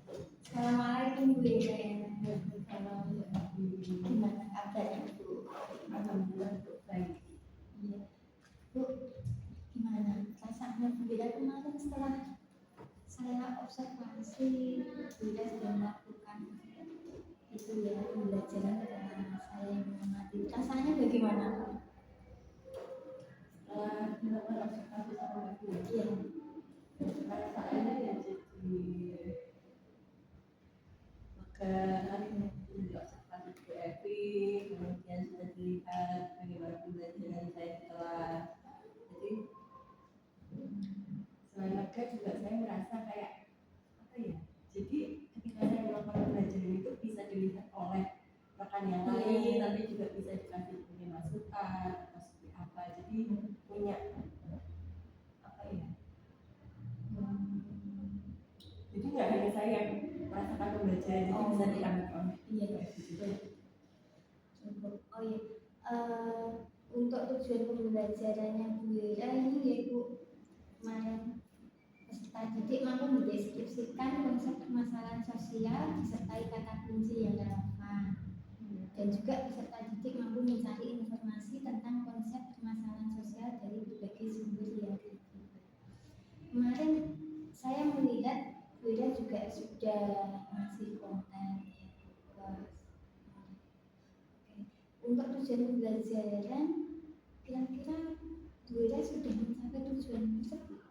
Assalamualaikum Bu Ira. Gimana kabarnya Bu? Alhamdulillah baik. Iya. Bu, gimana rasanya Bu Ira kemarin setelah saya observasi Bu Ira sudah melakukan itu ya pembelajaran dengan saya yang mengamati. Rasanya bagaimana? Setelah dilakukan observasi sama Ibu, Iya. perasaannya ya jadi lega, diobservasi Bu Evi, kemudian sudah dilihat bagaimana pembelajaran saya di kelas. Jadi selain lega juga saya merasa kayak apa ya? Jadi ketika saya melakukan pembelajaran itu bisa dilihat oleh rekan yang lain, nanti juga bisa dikasih punya masukan atau seperti apa. Jadi punya apa ya? Jadi nggak hanya saya yang merasakan pembelajaran, jadi bisa diambil oleh Iya. Oh iya. Untuk tujuan pembelajarannya Bu Ira ini ya Bu, kemarin peserta didik mampu mendeskripsikan konsep permasalahan sosial disertai kata kunci yang relevan, dan juga peserta didik mampu mencari informasi tentang konsep permasalahan sosial dari berbagai sumber yang terlibat. Kemarin saya melihat Bu Ira juga sudah ngasih konten ya, untuk tujuan pembelajaran, kira-kira Bu Ira sudah mencapai tujuan tersebut?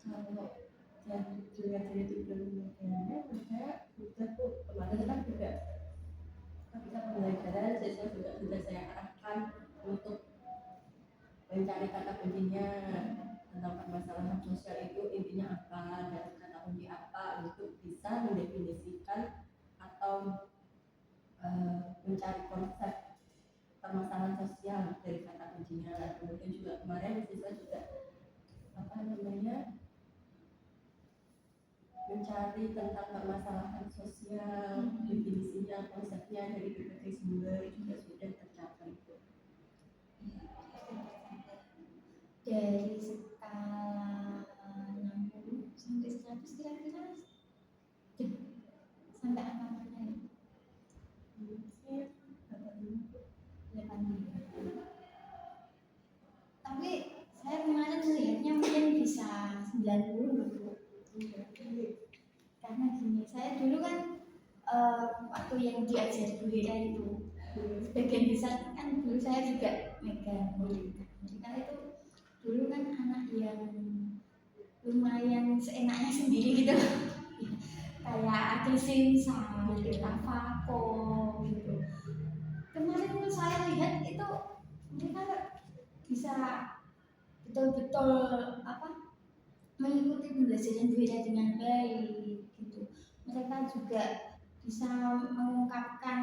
Kalau yang dilihat dari tujuan pembelajarannya, menurut saya sudah tuh kemarin kan juga ketika pembelajaran siswa juga sudah saya arahkan untuk mencari kata kuncinya tentang permasalahan sosial itu intinya apa dan kata kunci apa untuk bisa mendefinisikan atau mencari konsep permasalahan sosial dari kata kuncinya. Kemudian juga kemarin siswa juga mencari tentang permasalahan sosial, definisinya, konsepnya dari berbagai sumber juga sudah tercapai. Dari skala 60 sampai 100 kira-kira sampai apa namanya? 80. Tapi saya kemarin melihatnya mungkin bisa 90 loh. Karena gini, saya dulu kan waktu yang diajar Bu Ira itu sebagian besar kan dulu saya juga megang mereka itu dulu kan anak yang lumayan seenaknya sendiri gitu kayak ada simsal, kita fako gitu. Kemarin tuh saya lihat itu mereka bisa betul-betul mengikuti pembelajaran Bu Ira dengan baik gitu. Mereka juga bisa mengungkapkan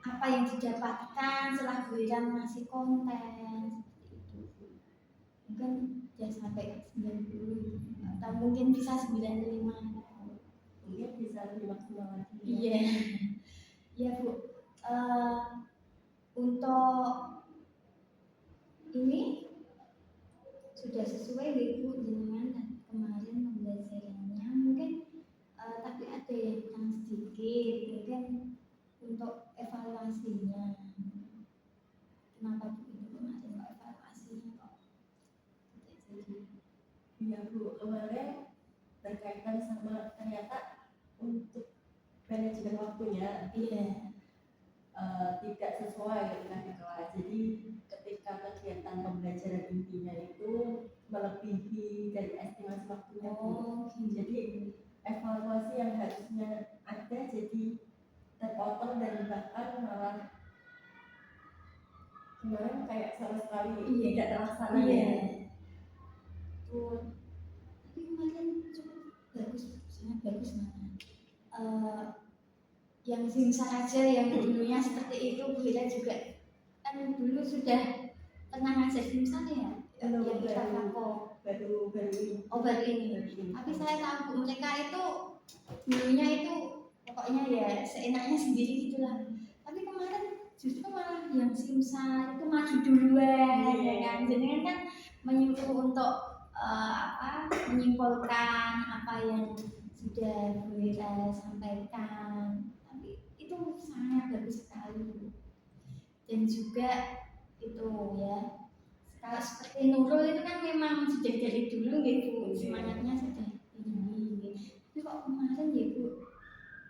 apa yang didapatkan setelah Bu Ira ngasih konten seperti itu. Mungkin ya sampai 90 atau mungkin bisa 95. Mungkin bisa lebih maksimal lagi. Iya. Iya Bu. Untuk ini sudah sesuai Bu dengan kemarin pembelajarannya mungkin tapi ada yang kurang sedikit mungkin untuk evaluasinya. Kenapa Bu itu kemarin kok evaluasinya kok tidak jadi? Iya Bu, kemarin berkaitan sama ternyata untuk manajemen waktunya tidak sesuai dengan di kelas. Jadi ketika kegiatan pembelajaran intinya itu melebihi dari estimasi waktunya. Jadi evaluasi yang harusnya ada jadi terpotong dan bahkan malah kemarin kayak sama sekali tidak terlaksana. Tapi kemarin cukup bagus, sangat bagus yang simsar aja yang dulunya seperti itu Bu Ira juga kan dulu sudah pernah ngajar simsar ya yang kita fako baru ini. Tapi saya tahu mereka itu dulunya itu pokoknya ya seenaknya sendiri gitulah. Tapi kemarin justru malah yang simsar itu maju duluan ya kan, jadi kan menyuruh untuk menyimpulkan apa yang sudah Bu Ira sampaikan, tapi itu sangat bagus sekali Bu. Dan juga itu ya, kalau seperti Nurul itu kan memang sudah dari dulu gitu semangatnya sudah tinggi gitu. Tapi kok kemarin ya Bu,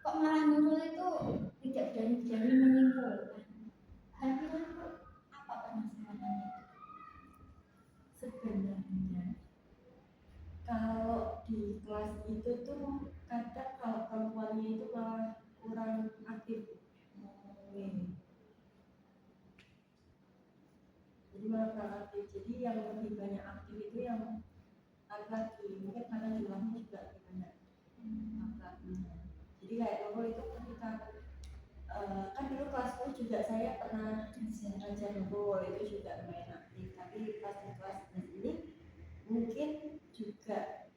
kok malah Nurul itu tidak berani menyimpulkan. Kira-kira Bu, apa permasalahannya? Sebenarnya kalau di kelas itu tuh kadang kalau perempuannya itu malah kurang aktif. Jadi malah kurang aktif. Jadi yang lebih banyak aktif itu yang laki-laki. Mungkin karena jumlahnya juga lebih banyak laki-laki. Jadi kayak Nurul itu ketika kan dulu kelasku juga saya pernah ngajar Nurul itu juga lumayan aktif. Tapi pas di kelas ini mungkin juga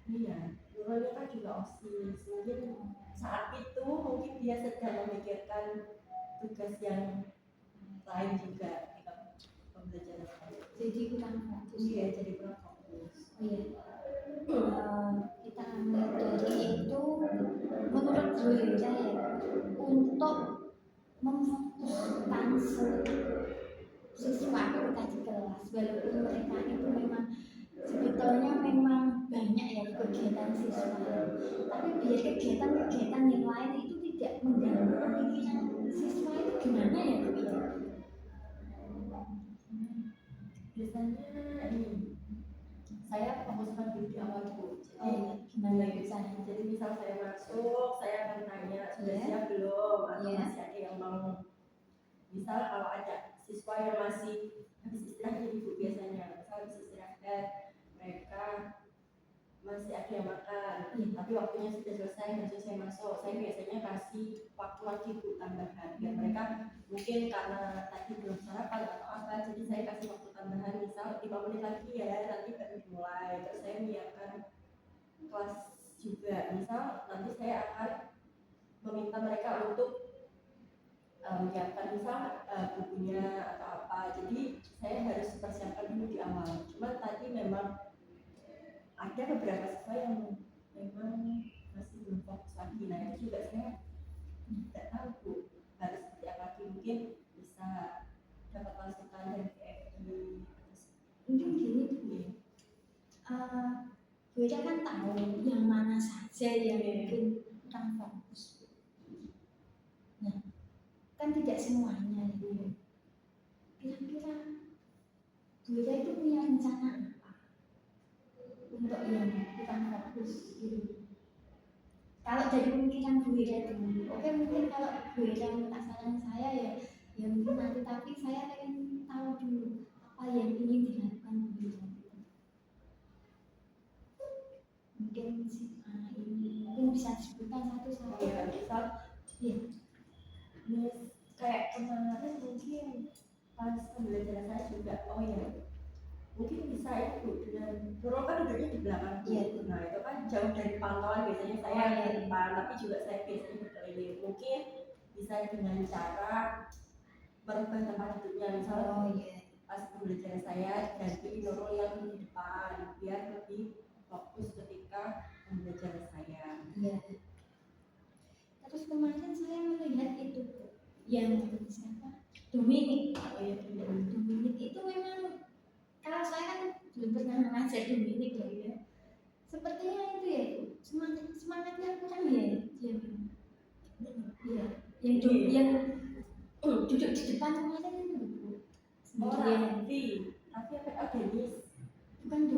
iya, Nurul kan juga OSIS. Mungkin saat itu mungkin dia sedang memikirkan tugas yang lain juga di pembelajaran saya. Jadi kurang fokus. Iya, jadi kurang fokus. Iya. Kita ambil dari itu menurut Bu Ira ya, untuk memfokuskan siswa kita di kelas, walaupun mereka itu memang sebetulnya memang banyak ya kegiatan siswa, tapi biar kegiatan yang lain itu tidak mengganggu pemikiran siswa itu gimana ya Bu Ira? Biasanya ini saya fokuskan dulu di awal dulu. Jadi gimana biasanya? Jadi misal saya masuk, saya akan tanya sudah siap belum, atau masih ada yang mau. Misal kalau ada siswa yang masih habis istirahat, jadi Bu biasanya misal habis istirahat mereka masih ada yang makan, tapi waktunya sudah selesai, harusnya saya masuk. Saya biasanya kasih waktu lagi Bu tambahan biar mereka mungkin karena tadi belum sarapan atau apa, jadi saya kasih waktu tambahan misal 5 menit lagi ya, nanti baru dimulai. Terus saya menyiapkan kelas juga, misal nanti saya akan meminta mereka untuk menyiapkan misal bukunya atau apa, jadi saya harus persiapkan dulu di awal. Cuma tadi memang ada beberapa siswa yang memang masih belum fokus lagi, nah itu juga saya tidak tahu Bu harus seperti apa lagi. Mungkin bisa dapat masukan dari PFI. Mungkin gini Bu, Bu Ira kan tahu yang mana saja yang mungkin kurang fokus. Nah, kan tidak semuanya itu. Kira-kira Bu Ira itu punya rencana apa untuk yang kurang fokus gitu? Kalau dari pemikiran Bu Ira dulu, oke, mungkin kalau Bu Ira minta saran saya ya mungkin nanti, tapi saya ingin tahu dulu apa yang ingin dilakukan Bu Ira. Mungkin si ini mungkin bisa disebutkan satu-satu. Ya, misal ya. Kayak kemarin mungkin pas pembelajaran saya juga, oh ya mungkin bisa itu dengan Nurul kan duduknya di belakang itu, nah itu kan jauh dari pantauan, biasanya saya di depan, tapi juga saya biasanya berkeliling. Mungkin bisa dengan cara merubah tempat duduknya, misal pas pembelajaran saya ganti Nurul yang di depan biar lebih fokus ketika pembelajaran saya. Terus kemarin saya melihat itu yang siapa? Dominik. Dominik itu memang, kalau saya kan belum pernah mengajar Dominik ya. Sepertinya itu ya, semangatnya kurang ya dia. Iya, yang duduk di depan kemarin itu. Oh, Raffi apa Denis? Bukan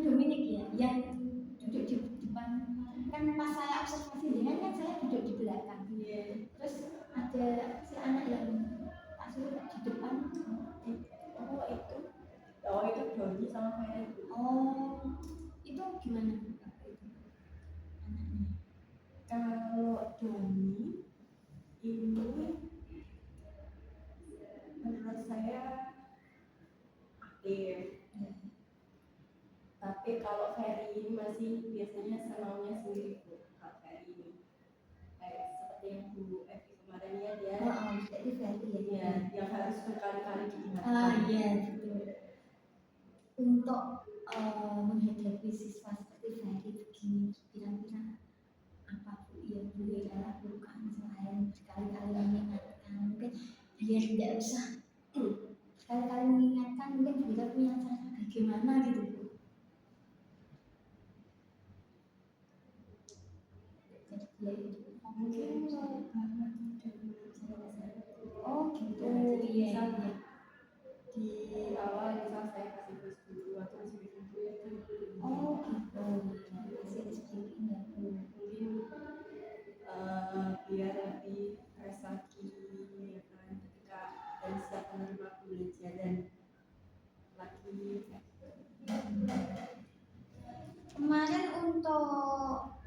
Dominik ya, yang duduk di depan kemarin. Kan pas saya observasi dengan kan saya duduk di belakang. Terus ada si anak yang tak suruh di depan. Oh itu Doni sama Ferry. Oh, itu gimana anaknya? Kalau Doni ini menurut saya aktif, tapi kalau Ferry ini masih biasanya senangnya sendiri Bu. Kalau Ferry ini kayak seperti yang Bu Evi kemarin ya, dia jadi Ferry ya yang harus berkali-kali diingatkan. Iya betul. Untuk menghadapi siswa aktif hari begini kira-kira apa Bu yang Bu Ira lakukan selain sekali-kali mengingatkan, mungkin biar tidak usah sekali-kali mengingatkan, mungkin Bu Ira punya cara bagaimana gitu Bu. Jadi ya itu Mungkin karena tidak sama saya. oh gitu Ya, jadi iya misal iya di awal misal saya kasih bus dulu atau masih dulu ya kan oh gitu masih seperti ini ya Bu. mungkin biar lebih fresh lagi ya kan ketika dan siap menerima pembelajaran lagi. Kemarin untuk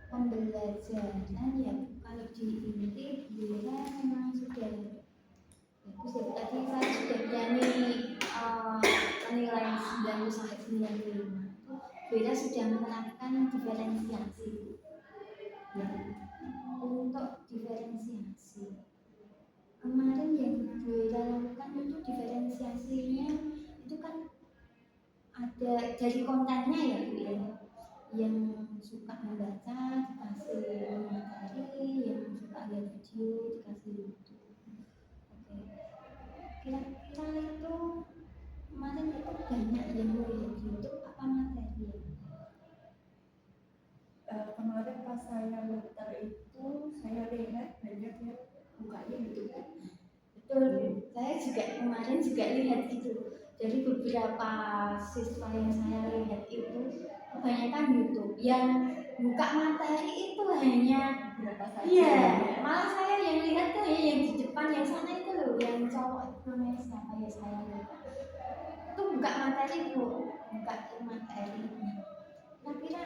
pembelajaran ya kalau di ini Bira memang sudah bagus ya tadi saya sudah berani menilai 90 sampai 95 itu Bira sudah menerapkan diferensiasi untuk diferensiasi kemarin yang Bira lakukan itu diferensiasinya itu kan ada dari kontennya ya Bu ya yang suka membaca dikasih materi, yang suka lihat video dikasih YouTube. Oke, kira-kira itu kemarin itu banyak yang lihat YouTube apa materi? Kemarin pas saya muter itu saya lihat banyak yang bukanya YouTube. Betul, saya juga kemarin juga lihat gitu. Jadi beberapa siswa yang saya lihat itu kebanyakan YouTube. Yang buka materi itu hanya Berapa saja iya, ya? malah saya yang lihat tuh ya yang di depan yang sana itu loh, yang cowok itu namanya siapa ya saya lupa. Itu buka materi bu, buka materi. Kira-kira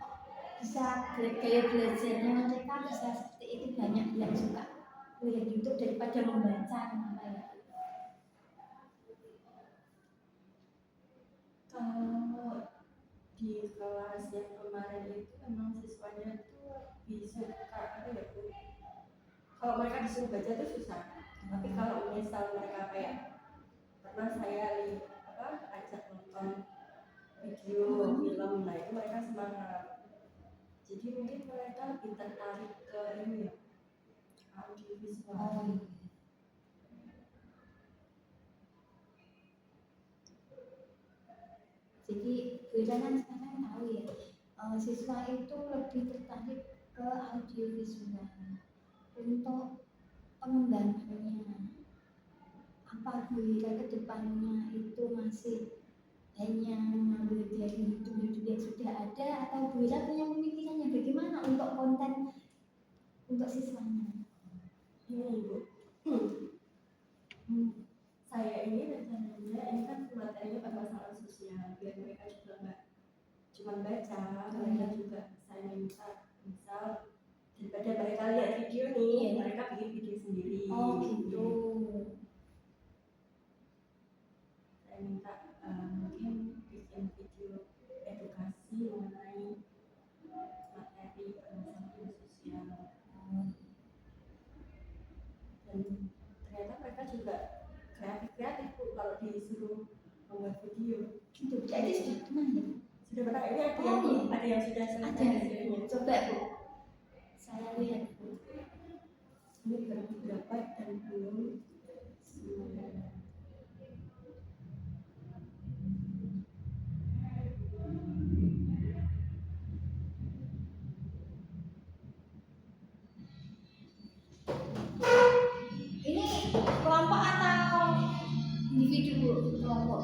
kok bisa gaya belajarnya mereka bisa seperti itu banyak yang suka lihat YouTube daripada membaca kenapa ya? Kalau di kelas yang kemarin itu memang siswanya tuh lebih suka apa ya Bu? Kalau mereka disuruh baca tuh susah. Tapi kalau misal mereka kayak pernah saya ajak nonton video film, nah itu mereka semangat. Jadi mungkin mereka lebih tertarik ke ini ya, audiovisual. Oh, iya. Jadi beda kan sekarang tahu ya siswa itu lebih tertarik ke audiovisual untuk pengembangannya apa Buira ke depannya itu masih hanya mengambil dari YouTube yang sudah ada atau Buira punya pemikirannya bagaimana untuk konten untuk siswanya? Ini Bu, saya ini rencananya ini kan materinya masalah sosial biar mereka juga nggak cuma baca, mereka juga saya minta misal daripada mereka lihat video nih, mereka bikin video sendiri. Oh gitu. Saya minta mungkin bikin video edukasi mengenai materi permasalahan sosial. Dan ternyata mereka juga kreatif Bu kalau disuruh membuat video. Itu jadi sudah pernah ya? Sudah pernah ini ada Oh, yang iya. ada yang sudah selesai Ada. videonya. Coba Bu, saya lihat Bu. Ini baru beberapa dan belum semuanya. Ini kelompok atau individu Bu? Kelompok.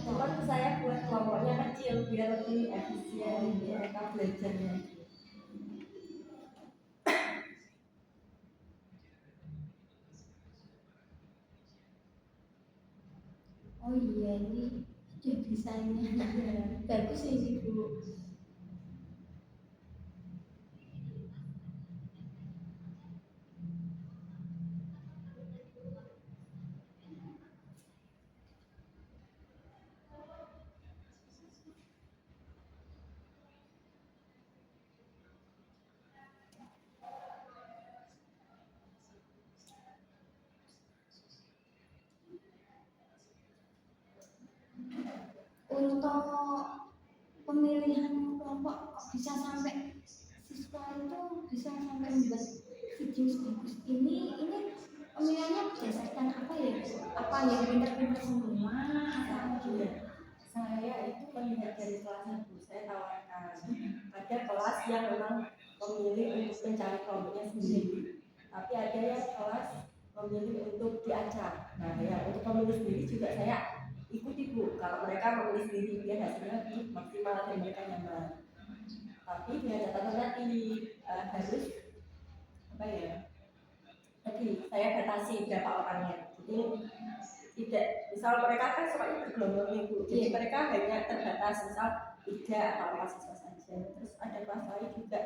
Cuman saya buat kelompoknya kecil biar lebih efisien mereka belajarnya. Oh iya ini sudah desainnya bagus ini Bu. Untuk pemilihan kelompok kok bisa sampai siswa itu bisa sampai membuat video sebagus ini pemilihannya berdasarkan apa ya? Apa yang pinter-pinter semua atau gimana? Saya itu melihat dari kelasnya Bu, saya tawarkan ada kelas yang memang memilih untuk mencari kelompoknya sendiri, tapi ada yang kelas memilih untuk diacak. Nah, yang untuk memilih sendiri juga saya ikuti Bu, kalau mereka memilih sendiri biar hasilnya lebih maksimal dan mereka nyaman. Tapi dengan catatan nanti harus apa ya? Tadi saya batasi berapa orangnya. Jadi tidak, misal mereka kan semuanya bergelombang minggu, jadi mereka hanya terbatas misal 3 atau 4 siswa saja. Terus ada kelas lain juga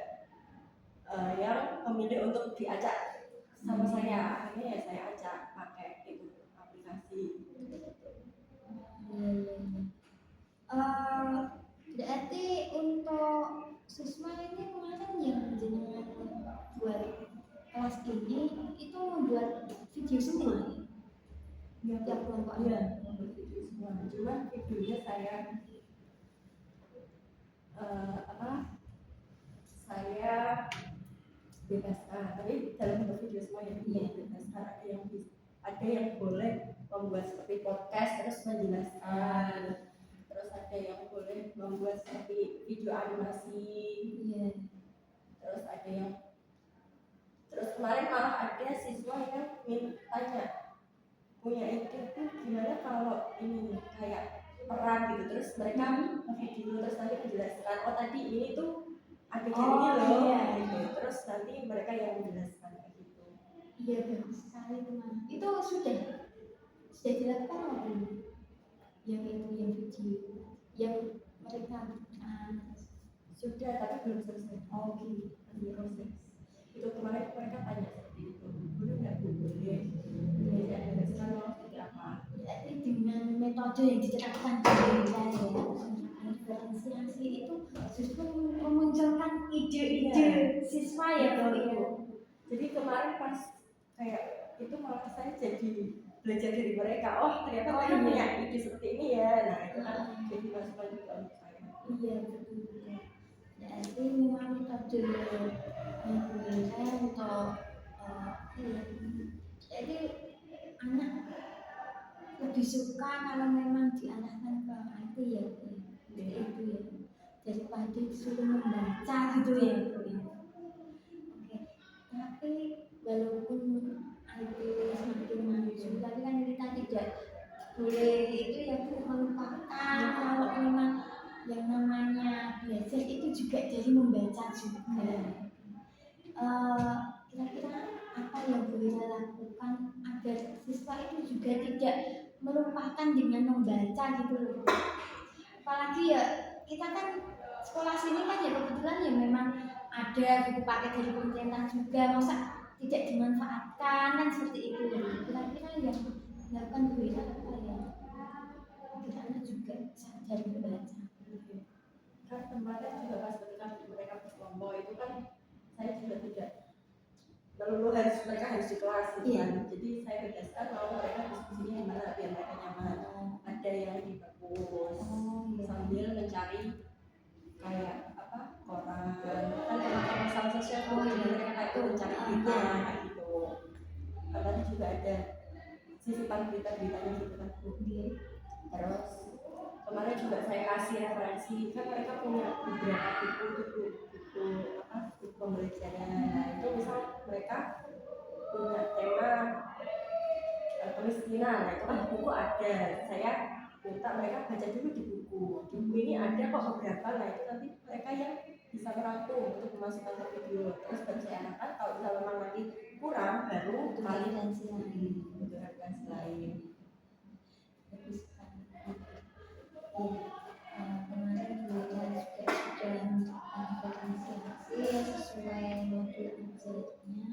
yang memilih untuk diajak sama saya, akhirnya ya saya ajak pakai itu aplikasi. Berarti untuk siswa ini kemarin yang jenengan buat kelas ini itu membuat video semua Ya, tiap kelompok. Iya, membuat video semua. Cuma videonya saya saya bebaskan, tapi dalam bentuk video semua yang bebaskan. Ada yang boleh membuat seperti podcast terus menjelaskan, terus ada yang boleh membuat seperti video animasi, terus ada yang kemarin malah ada siswa yang tanya punya ide tuh gimana kalau ini kayak peran gitu, terus mereka video terus nanti menjelaskan, oh tadi ini tuh ada ini loh, gitu. Terus nanti mereka yang menjelaskan kayak gitu. Iya, bagus sekali teman. Itu sudah dilakukan apa belum? Yang video yang mereka sudah, tapi belum selesai. Oh gitu. Proses itu kemarin mereka tanya seperti itu, boleh nggak Bu? Boleh. Jadi ada sekarang seperti apa? Jadi dengan metode yang diterapkan di diferensiasi itu justru memunculkan ide-ide siswa ya, Jadi kemarin pas kayak itu malah saya jadi belajar dari mereka. Oh ternyata mereka punya ide seperti ini ya. Nah itu kan jadi masukan juga untuk saya. Iya betul. Jadi memang metode yang digunakan untuk jadi anak lebih suka kalau memang diarahkan ke IT ya, itu ya, daripada disuruh membaca gitu ya. Oke, tapi walaupun IT semakin maju, tapi kan kita tidak boleh itu ya melupakan kalau memang yang namanya belajar itu juga dari membaca juga. Kira-kira apa yang boleh lakukan agar siswa itu juga tidak melupakan dengan membaca gitu loh. Apalagi ya kita kan sekolah sini kan ya kebetulan ya memang ada buku paket dari pemerintah juga, masa tidak dimanfaatkan kan seperti itu. Kira-kira yang dilakukan boleh apa ya? Anak juga sadar membaca. Kan kemarin juga pas ketika mereka berkelompok itu kan saya juga tidak melulu mereka harus di kelas gitu kan. Jadi saya berdasarkan mau mereka diskusinya gimana biar mereka nyaman. Ada yang di perpus sambil mencari kayak apa koran, kan tentang masalah sosial jadi mereka kayak mencari berita kayak gitu. Tadi juga ada sisipan berita-beritanya gitu kan. Terus kemarin juga saya kasih referensi, kan mereka punya beberapa buku pembelajaran. Nah itu misal mereka punya tema kemiskinan, nah itu kan buku ada, saya minta mereka baca dulu di buku ini ada kok beberapa, nah itu nanti mereka yang bisa merangkum untuk memasukkan ke video, terus baru saya arahkan kalau misalnya memang nanti kurang baru kali referensi lain. Kemarin juga sudah diferensiasi sesuai modul ajarnya.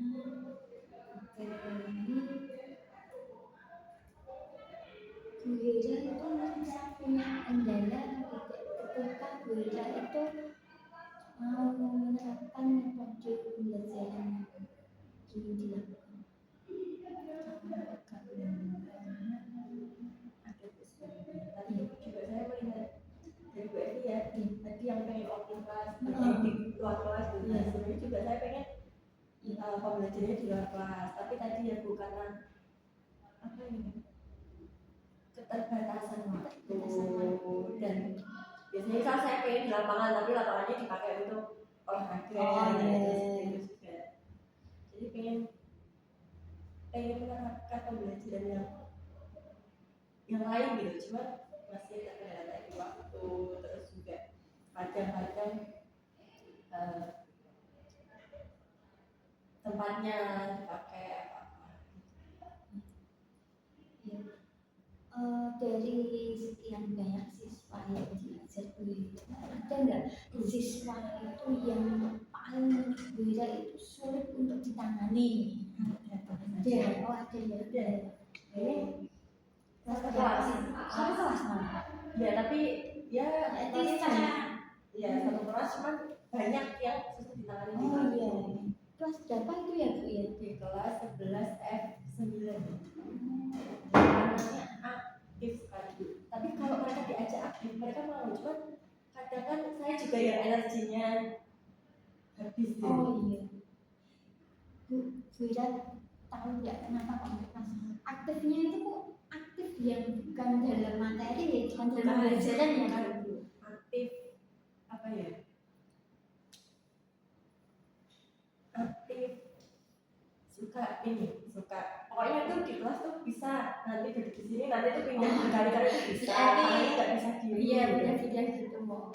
Bu Hira itu merasa punya kendala ketika Bu Hira itu mau menerapkan metode pembelajaran yang dilakukan. Tadi juga saya melihat dari Bu Evi ya, tadi yang pengen optimal di luar kelas gitu. Sebenarnya juga saya pengen pembelajarannya di luar kelas, tapi tadi ya Bu karena apa ini keterbatasan waktu dan biasanya kan saya pengen di lapangan tapi lapangannya dipakai untuk olahraga gitu juga. Jadi pengen menerapkan pembelajaran yang lain gitu, cuma masih terkendala di waktu, terus juga kadang-kadang tempatnya dipakai apa-apa. Dari sekian banyak siswa yang belajar itu ada nggak siswa itu yang paling beda itu sulit untuk ditangani? Ada, oh ada ya. Ini Satu kelas mana? Ya tapi ya Jadi saya ya satu kelas cuman banyak yang susah ditangani. Oh iya. Kelas berapa itu ya Bu ya? Di kelas 11 F9. Anaknya aktif sekali. Tapi kalau mereka diajak aktif mereka mau, cuman kadang kan saya juga yang energinya habis. Oh iya. Bu Ira tahu nggak kenapa kok mereka aktifnya itu kok aktif yang bukan dalam materi ya, bukan dalam pelajaran ya kan? Aktif apa ya? Aktif suka pokoknya tuh di kelas tuh bisa nanti duduk di sini nanti tuh pindah berkali-kali tuh bisa nggak bisa diri. Iya pindah gitu mau.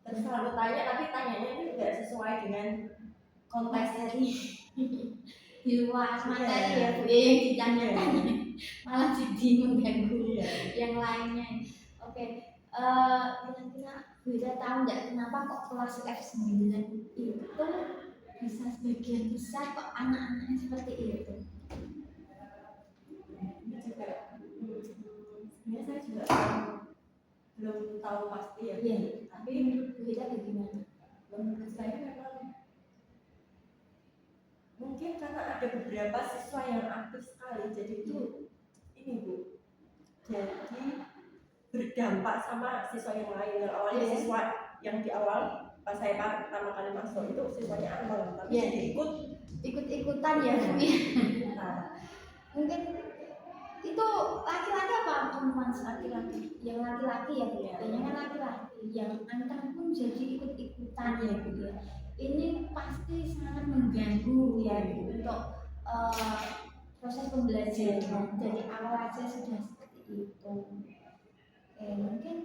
Terus selalu tanya tapi tanyanya itu nggak sesuai dengan konteks dari di luar materi ya Bu ya, yang ditanya-tanya malah jadi mengganggu yang lainnya. Oke, kira-kira Bu Ira tahu nggak kenapa kok kelas F9 itu bisa sebagian besar kok anak-anaknya seperti itu? Ini juga sebenarnya saya juga belum tahu pasti ya. Tapi menurut Bu Ira bagaimana? Menurut saya memang mungkin karena ada beberapa siswa yang aktif sekali, jadi itu ini Bu, jadi berdampak sama siswa yang lain. Yang awalnya siswa yang di awal pas saya pertama kali masuk itu siswanya amal, tapi jadi ikut-ikutan ya Bu ya. Mungkin itu laki-laki apa perempuan? Laki-laki. Yang laki-laki ya Bu. Kayaknya kan laki-laki. Yang anak pun jadi ikut-ikutan ya Bu ya. Ini pasti sangat mengganggu ya untuk proses pembelajaran dari awal aja sudah seperti itu. Mungkin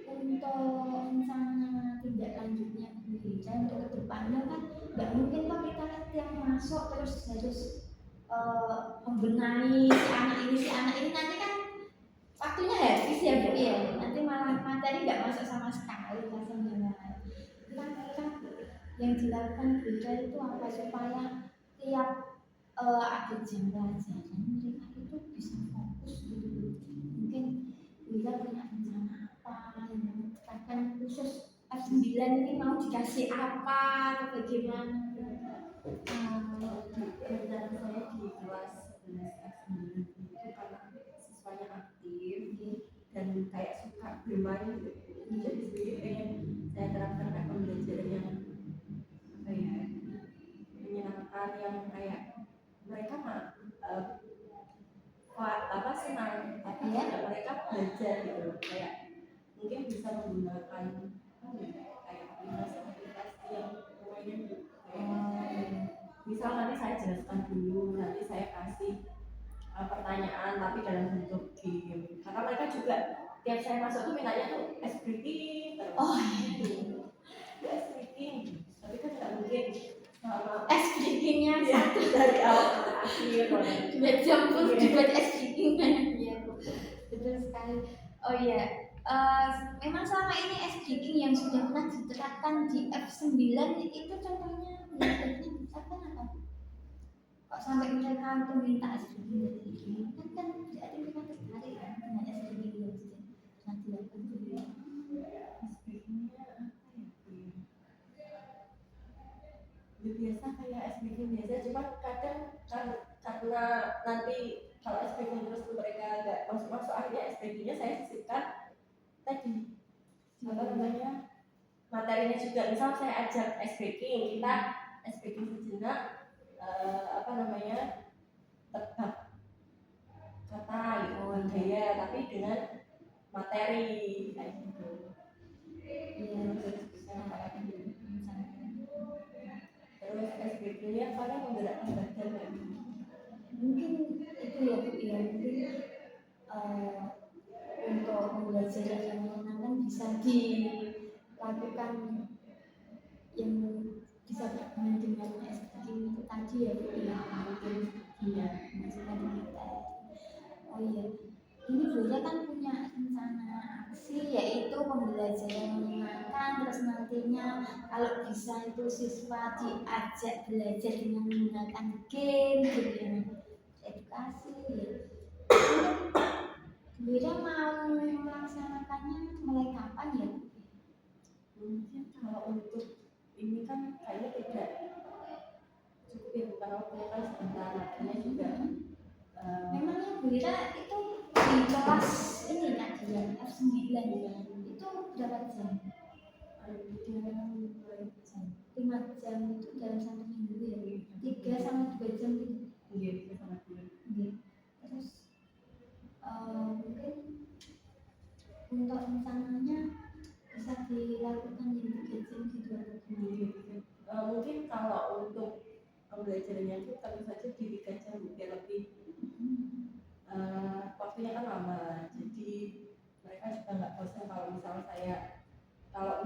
untuk rencana tindak lanjutnya Bu Ira untuk kedepannya kan nggak mungkin kok kita yang masuk terus harus membenahi si anak ini nanti kan waktunya habis ya Bu ya, nanti malah materi nggak masuk sama sekali rasanya. Kira-kira yang dilakukan Bu Ira itu apa supaya tiap ada jam pelajaran mereka itu bisa fokus gitu. Mungkin Bu Ira punya rencana apa yang diterapkan khusus F9 ini mau dikasih apa atau bagaimana? Rencana saya di kelas 11 F9 itu karena siswanya aktif dan kayak suka bermain gitu. Jadi sendiri pengen saya terapkan kayak pembelajaran yang kayak menyenangkan, yang kayak mereka senang tapi mereka belajar gitu, kayak mungkin bisa menggunakan kayak aplikasi yang lumayan misal nanti saya jelaskan dulu, nanti saya kasih pertanyaan tapi dalam bentuk game, karena mereka juga tiap saya masuk tuh mintanya tuh ice breaking terus. Ice breaking, tapi kan nggak mungkin ice breakingnya satu dari awal sampai akhir 2 jam pun dibuat ice breaking ya Bu, betul sekali. Oh iya, memang selama ini ice breaking yang sudah pernah diterapkan di F9 itu contohnya belajarnya misalkan apa? Kok sampai mereka itu minta ice breaking kan berarti mereka tertarik kan dengan ice breaking yang sudah dilakukan dulu. Biasa kayak SPG biasa, cuma kadang kan karena nanti kalau SPG terus mereka nggak masuk akhirnya SPG-nya saya sisipkan tadi apa namanya materinya juga. Misal saya ajak ice breaking, kita ice breaking sejenak, apa namanya, tebak kata gitu, budaya, tapi dengan materi kayak gitu. Iya, Terus bisa kayak gitu. Terus ice breakingnya kadang menggerakkan badan kayak gitu. mungkin itu ya Bu ya, mungkin untuk pembelajaran yang menyenangkan bisa dilakukan yang bisa berhubungan dengan SPG itu tadi ya Bu ya, mungkin Iya. masukan kita. Oh iya, ini Bu Ira kan punya rencana aksi yaitu pembelajaran menyenangkan, terus nantinya kalau bisa itu siswa diajak belajar dengan menggunakan game gitu ya, edukasi ya. Bu Ira mau melaksanakannya mulai kapan ya Bu? Mungkin kalau untuk ini kan kayaknya tidak cukup ya, bukan waktunya kan sebentar, makanya juga Memangnya Bu Ira itu di kelas ini kan dia F9 ya, itu berapa jam? dia 5 jam itu dalam satu minggu ya, 3 sampai 2 jam gitu. iya bisa sama dia. Terus mungkin untuk rencananya bisa dilakukan yang 3 jam gitu atau gimana? Mungkin kalau untuk pembelajarannya itu tentu saja di 3 jam biar lebih waktunya kan lama, jadi mereka juga nggak bosan. Kalau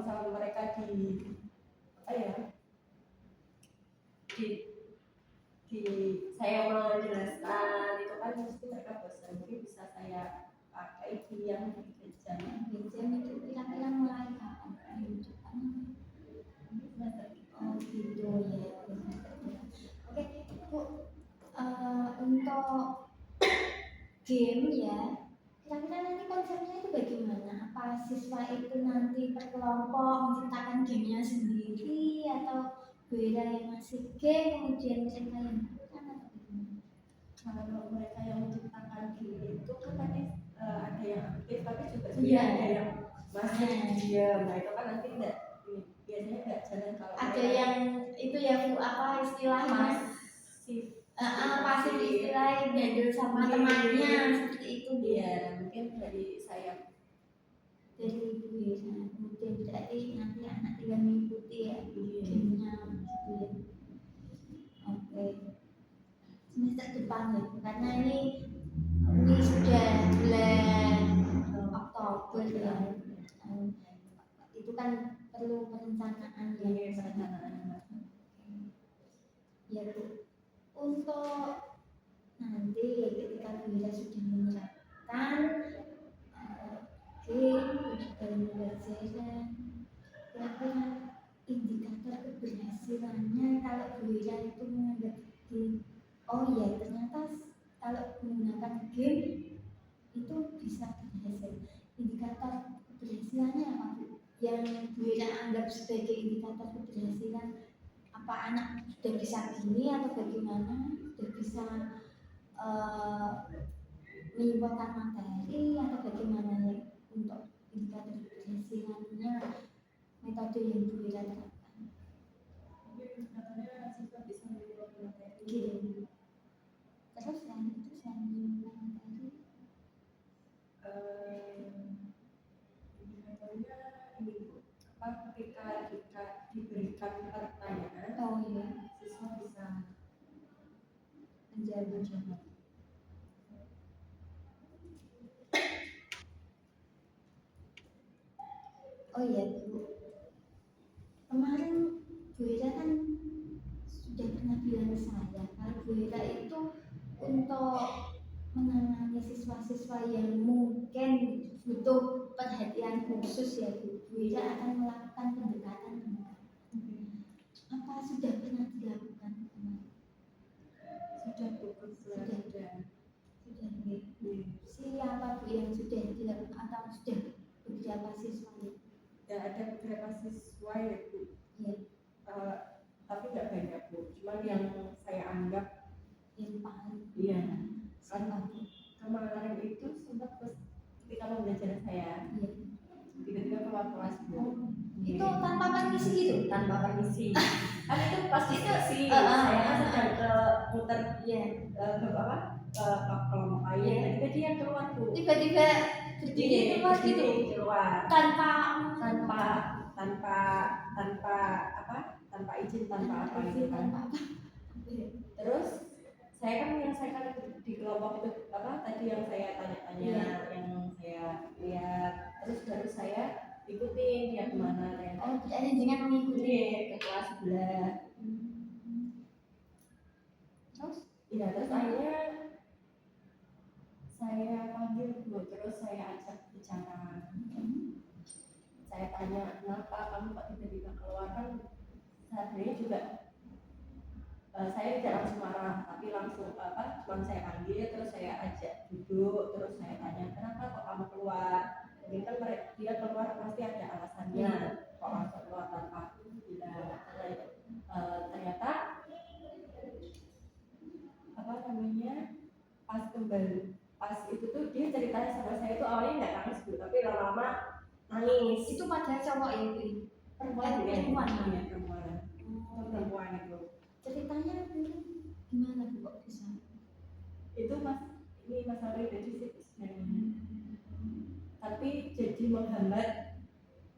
misalnya mereka di apa ya, di saya menjelaskan itu kan mesti mereka bosan, mungkin bisa saya pakai di yang 3 jam. 3 jam itu kira-kira mulai kapan? Oh gitu ya. Oke Bu, untuk game ya, kira-kira nanti konsepnya itu bagaimana? Apa siswa itu nanti per kelompok menciptakan gamenya sendiri atau beda yang ngasih game kemudian mereka yang bukan atau bagaimana? Kalau mereka yang menciptakan game itu kan tadi ada yang aktif tapi juga Iya. sebenarnya ada yang masih diam. Nah itu kan nanti enggak, biasanya enggak jalan kalau Ada mereka yang itu ya Bu, apa istilahnya? Pasif istilahnya diambil sama temannya seperti itu. Iya, mungkin dari saya Dari ibu ya, kemudian berarti nanti anak tinggal mengikuti ya gamenya gitu ya. Oke, semester depan ya, karena ini sudah bulan Oktober ya. Itu kan perlu perencanaan ya. Ya Bu, untuk nanti ketika Bu Ira sudah menerapkan game pembelajaran, kira-kira indikator keberhasilannya kalau Bu Ira itu menganggap game, oh ya ternyata kalau menggunakan game itu bisa berhasil. Indikator keberhasilannya apa Bu? Yang Bu Ira anggap sebagai indikator keberhasilan, apa anak sudah bisa gini atau bagaimana, sudah bisa menyimpulkan materi atau bagaimana ya untuk indikator keberhasilannya metode yang Bu Ira terapkan. katanya siswa bisa menyimpulkan materi. Gitu. Terus selain itu selain menyimpulkan materi, indikatornya ini apa, ketika diberikan pertanyaan oh iya, siswa bisa menjawab. Oh iya Bu, kemarin Bu Ira kan sudah pernah bilang ke saya kalau Bu Ira itu untuk menangani siswa-siswa yang mungkin butuh perhatian khusus ya Bu, Bu Ira akan melakukan pendekatan. Apa sudah pernah dilakukan kemarin? sudah cukup sudah. Siapa Bu yang sudah dilakukan atau sudah beberapa siswa ya? Ya ada beberapa siswa ya Bu, Ya, tapi nggak banyak Bu, cuma yang saya anggap yang paling iya. siapa Bu? Kemarin itu sempat ketika pembelajaran saya Iya. tiba-tiba keluar kelas Bu. Itu tanpa masih gitu tanpa permisi. Kan itu pas diskusi, Heeh. saya kan sedang ke muter Iya. ke apa ke kelompok lain. Tiba-tiba dia keluar tuh. Tiba-tiba berdiri keluar gitu keluar tanpa tanpa tanpa izin tanpa apa gitu kan. Terus saya kan menyelesaikan di kelompok itu apa tadi yang saya tanya-tanya, yang saya lihat, terus baru saya ikutin dia kemana ternyata. Oh, jadi jangan mengikuti ke kelas sebelah. terus Iya, terus akhirnya saya panggil dulu, terus saya ajak bicara. Saya tanya kenapa kamu kok tiba-tiba keluar, kan sebenarnya juga saya tidak langsung marah, tapi langsung cuma saya panggil, terus saya ajak duduk, terus saya tanya kenapa kok kamu keluar. Mungkin kan dia keluar pasti ada alasannya, kok langsung keluar tanpa aku bilang. Ternyata pas itu tuh dia ceritanya sama saya itu awalnya nggak nangis Bu, tapi lama-lama nangis. itu padahal cowok ya Bu? Perempuan itu. Ceritanya gimana Bu kok bisa? Itu ini masalah pribadi sih sebenarnya. Tapi jadi menghambat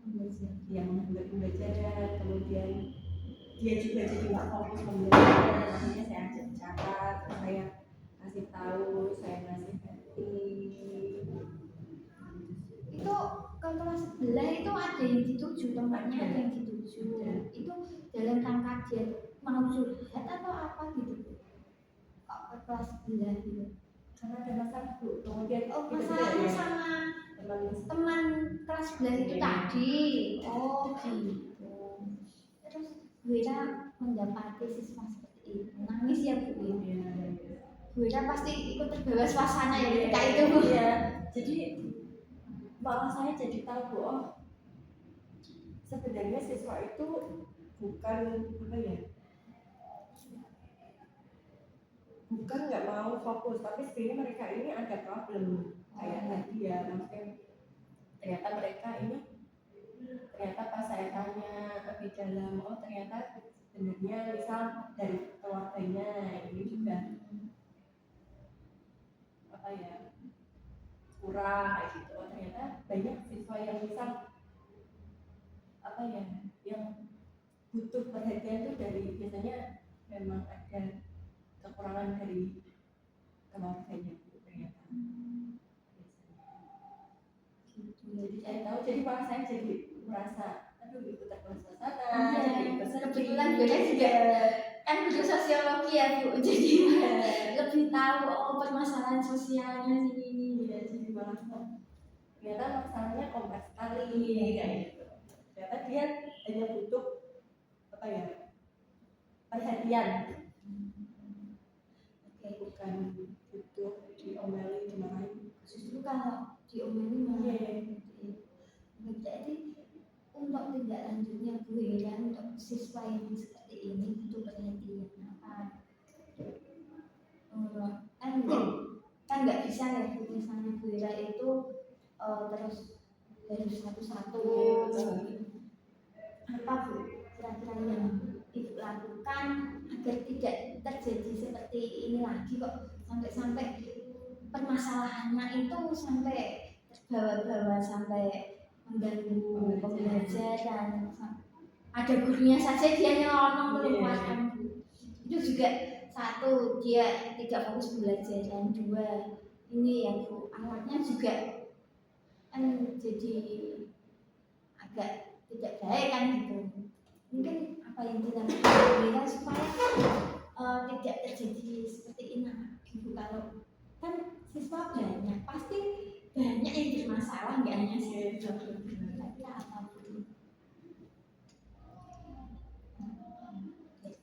pembelajaran, kemudian dia juga jadi nggak fokus pembelajaran. Makanya saya ajak bicara, saya kasih tahu, saya nasihati. Itu kalau kelas sebelah itu ada yang dituju, tempatnya ada yang dituju. Itu dalam rangka dia mau curhat atau apa gitu? Kok ke kelas sebelah gitu? Karena ada masalah Bu, kemudian masalahnya sama teman kelas sebelah itu tadi. Oh gitu. Terus Bu Ira mendapati siswa seperti itu, nangis ya Bu? Bu Ira pasti ikut terbawa suasana ya ketika itu Bu. Iya. Jadi malah saya jadi tahu Bu, oh sebenarnya siswa itu bukan bukan nggak mau fokus, tapi sebenarnya mereka ini ada problem kayak tadi ya, maksudnya ternyata mereka ini pas saya tanya lebih dalam, oh ternyata sebenarnya misal dari keluarganya ini juga kurang kayak gitu. Oh ternyata banyak siswa yang misal yang butuh perhatian itu dari biasanya memang ada kekurangan dari keluarganya ternyata. Jadi saya tahu, jadi malah saya jadi merasa aduh ikut terbawa suasana. Kebetulan beliau juga kan butuh sosiologi ya Bu, jadi lebih tahu permasalahan sosialnya ini. Ya, jadi malah ternyata masalahnya kompleks sekali kayak gitu. Ternyata dia hanya butuh perhatian. Bukan butuh diomeli, dimarahin. Justru kalau diomeli malah jadi untuk tindak lanjutnya Bu Ira untuk siswa yang seperti ini butuh perhatian apa? Kan nggak bisa ya misalnya Bu Ira itu terus dari satu-satu apa Bu kira-kira yang Ibu lakukan agar tidak terjadi seperti ini lagi kok, sampai permasalahannya itu sampai terbawa-bawa sampai mengganggu pembelajaran. Ada gurunya saja dia nyelonong keluar kan Bu. Itu juga satu, dia tidak fokus belajar, dan dua ini ya Bu, anaknya juga kan jadi agak tidak baik kan gitu. Mungkin apa yang dilakukan supaya tidak terjadi seperti ini gitu. Kalau kan siswa banyak, pasti banyak yang bermasalah, nggak hanya siswa. Tapi apa Bu?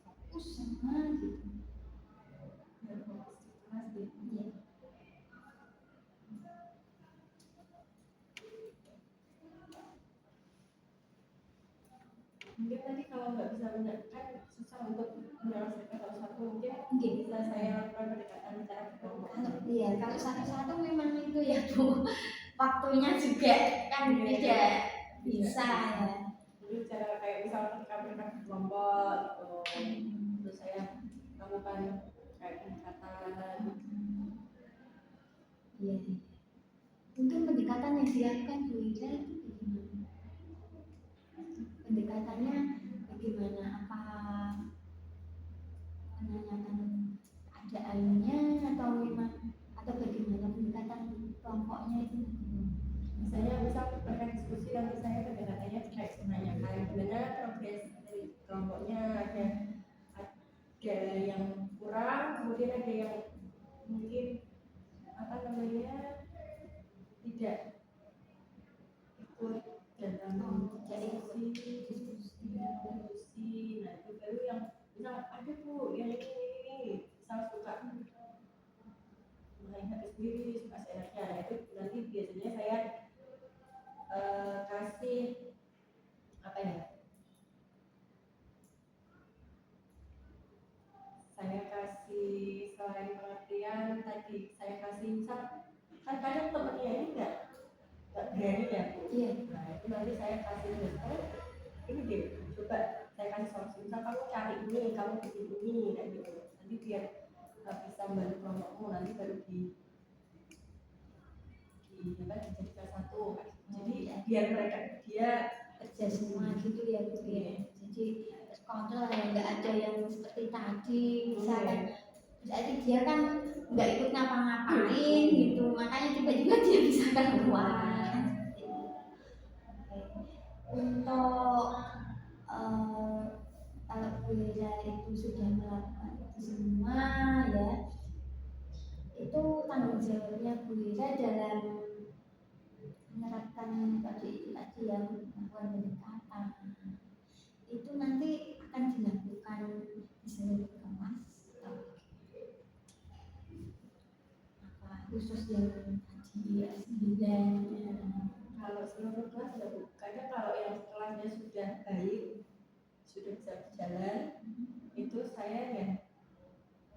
Fokus sama gitu. Mungkin tadi kalau nggak bisa kan susah untuk menyelesaikan satu-satu, mungkin bisa saya lakukan pendekatan secara kelompok. Iya, kalau satu-satu memang itu ya Bu, waktunya juga kan tidak bisa ya. Jadi cara kayak misal di kelompok gitu. Terus saya lakukan kayak pendekatan. Iya. Untuk pendekatan yang dilakukan Bu Ira itu bagaimana? Pendekatannya bagaimana? Apa menanyakan keadaannya atau memang atau bagaimana pendekatan kelompoknya itu? Misalnya mereka diskusi, nanti saya pendekatannya terkait menanyakan gimana progres dari kelompoknya, ada yang kurang, kemudian ada yang mungkin tidak ikut dalam diskusi. Nah itu baru yang misal ada Bu yang ini misal suka melihat sendiri, suka seenaknya. Nah itu nanti biasanya saya kasih apa ya, saya kasih selain pengertian tadi, saya kasih misal kan kadang temennya ini nggak berani ya Bu. Iya. Nah itu nanti saya kasih ini deh, coba saya kasih solusi, misal kamu cari ini, kamu bikin ini, kayak gitu. Nanti biar bisa membantu kelompokmu, nanti baru dijadikan satu. Jadi biar mereka dia kerja semua gitu ya Bu ya. Jadi terkontrol ya, nggak ada yang seperti tadi misalkan jadi dia kan nggak ikut ngapa-ngapain gitu, makanya tiba-tiba dia bisa keluar. Untuk kalau Bu Ira itu sudah melakukan itu semua ya, itu tanggung jawabnya Bu Ira dalam menerapkan tadi itu tadi yang melakukan pendekatan itu nanti akan dilakukan di seluruh kelas atau apa khusus yang tadi S9. Kalau seluruh kelas ya Bu, kadang kalau yang kelasnya sudah baik, sudah bisa berjalan, itu saya ya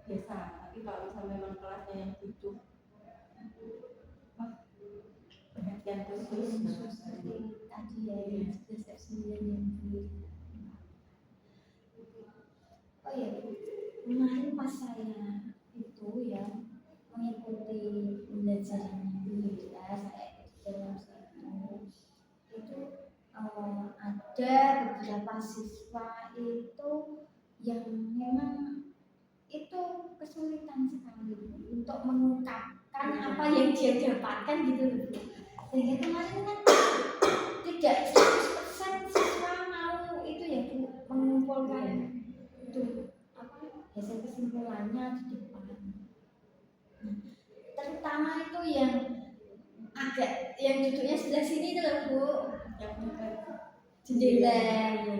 biasa. Tapi kalau misalnya memang kelasnya yang butuh perhatian khusus seperti tadi ya yang sudah S9 yang di oh ya kemarin pas saya itu ya mengikuti pembelajaran Bu Ira, saya ikut dalam itu ada beberapa siswa itu yang memang itu kesulitan sekali untuk mengungkapkan apa yang dia dapatkan gitu loh. Sehingga kemarin kan tidak 100% siswa mau itu ya Bu, mengumpulkan itu apa hasil kesimpulannya di depan. Nah, terutama itu yang agak yang duduknya sebelah sini itu loh Bu, yang dekat jendela ya.